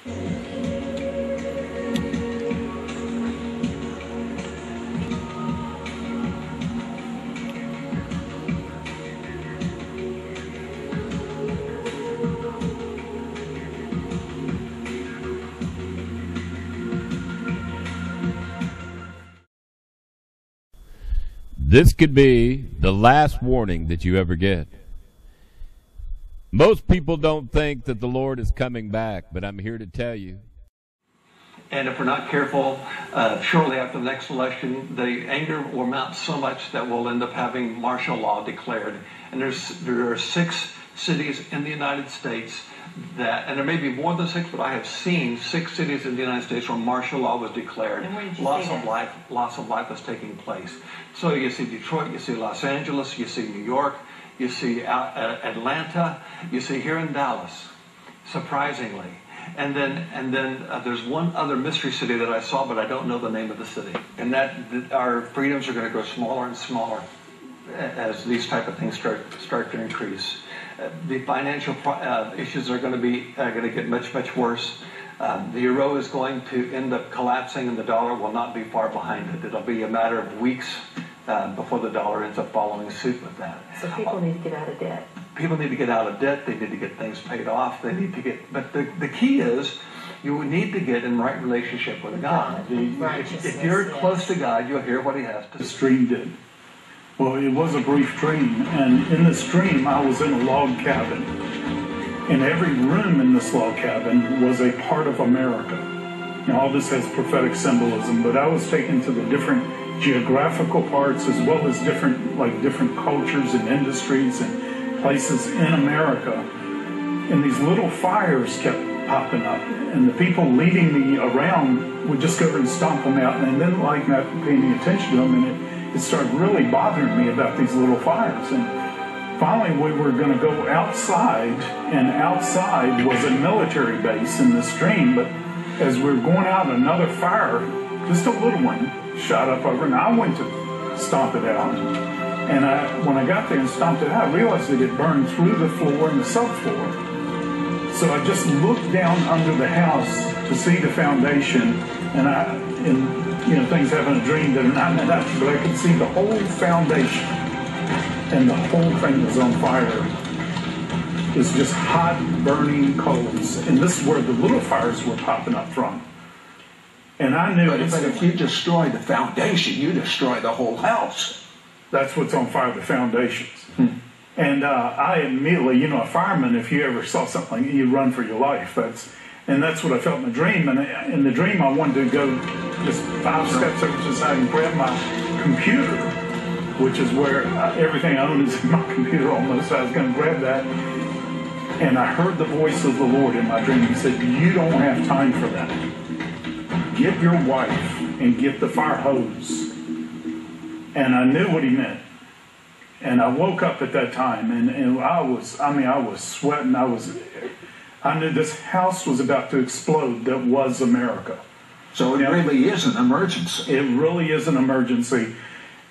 This could be the last warning that you ever get. Most people don't think that the Lord is coming back, but I'm here to tell you. And if we're not careful, shortly after the next election, the anger will mount so much that we'll end up having martial law declared. And there are 6 cities in the United States that, and there may be more than 6, but I have seen 6 cities in the United States where martial law was declared. And where did you loss see of that? Loss of life is taking place. So you see Detroit, you see Los Angeles, you see New York, you see Atlanta, you see here in Dallas, surprisingly. And then there's one other mystery city that I saw, but I don't know the name of the city. And that our freedoms are going to grow smaller and smaller as these type of things start to increase. The financial issues are going to get much worse. The euro is going to end up collapsing, and the dollar will not be far behind it. It'll be a matter of weeks before the dollar ends up following suit with that. So people need to get out of debt. People need to get out of debt. They need to get things paid off. They need to get, but the key is you need to get in right relationship with God. If you're close to God, you'll hear what He has to say. This dream did. Well, it was a brief dream, and in this dream, I was in a log cabin, and every room in this log cabin was a part of America. Now, all this has prophetic symbolism, but I was taken to the different geographical parts as well as different cultures and industries and places in America. And these little fires kept popping up, and the people leading me around would just go over and stomp them out, and then like not paying any attention to them, and it started really bothering me about these little fires. And finally we were going to go outside, and outside was a military base in this dream, but as we were going out, another fire, just a little one, shot up over, and I went to stomp it out. And when I got there and stomped it out, I realized that it burned through the floor and the subfloor. So I just looked down under the house to see the foundation, and things having a dream that are not natural, but I could see the whole foundation, and the whole thing was on fire. It's just hot, burning coals, and this is where the little fires were popping up from. And I knew. But if you destroy the foundation, you destroy the whole house. That's what's on fire, the foundations. And I immediately, a fireman, if you ever saw something like that, you run for your life. That's what I felt in the dream. And in the dream, I wanted to go just 5 steps over to the side and grab my computer, which is where everything I own is in my computer almost. So I was going to grab that. And I heard the voice of the Lord in my dream. He said, "You don't have time for that. Get your wife and get the fire hose." And I knew what he meant. And I woke up at that time, and I was sweating. I knew this house was about to explode. That was America. So it really is an emergency. It really is an emergency.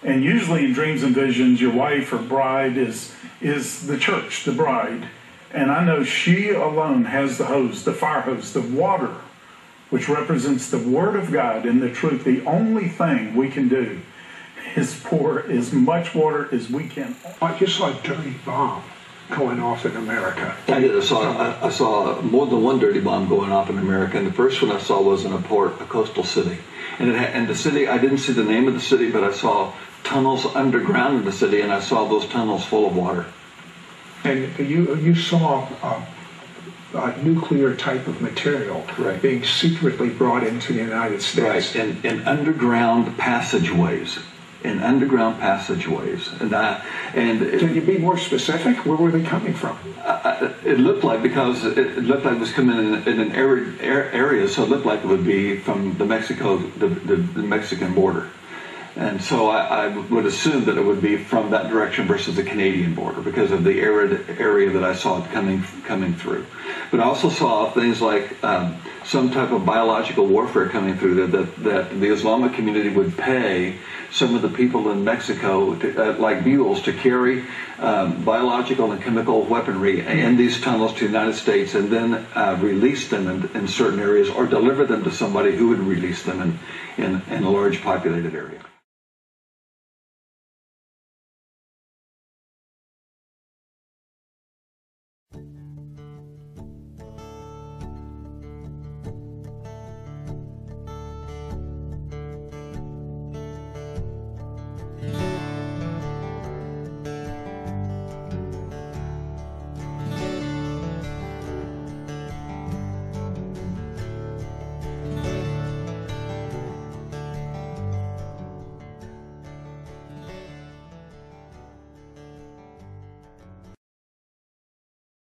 And usually in dreams and visions, your wife or bride is the church, the bride. And I know she alone has the hose, the fire hose, the water, which represents the Word of God and the truth. The only thing we can do is pour as much water as we can. I just saw a dirty bomb going off in America. I did. I saw more than one dirty bomb going off in America, and the first one I saw was in a coastal city. And the city, I didn't see the name of the city, but I saw tunnels underground in the city, and I saw those tunnels full of water. And you saw a nuclear type of material being secretly brought into the United States. Right, in underground passageways. In underground passageways. Can you be more specific? Where were they coming from? It looked like, because it looked like it was coming in an area, so it looked like it would be from the Mexican border. And so I would assume that it would be from that direction versus the Canadian border because of the arid area that I saw coming through. But I also saw things like some type of biological warfare coming through that the Islamic community would pay some of the people in Mexico, like mules, to carry biological and chemical weaponry in these tunnels to the United States and then release them in certain areas or deliver them to somebody who would release them in a large populated area.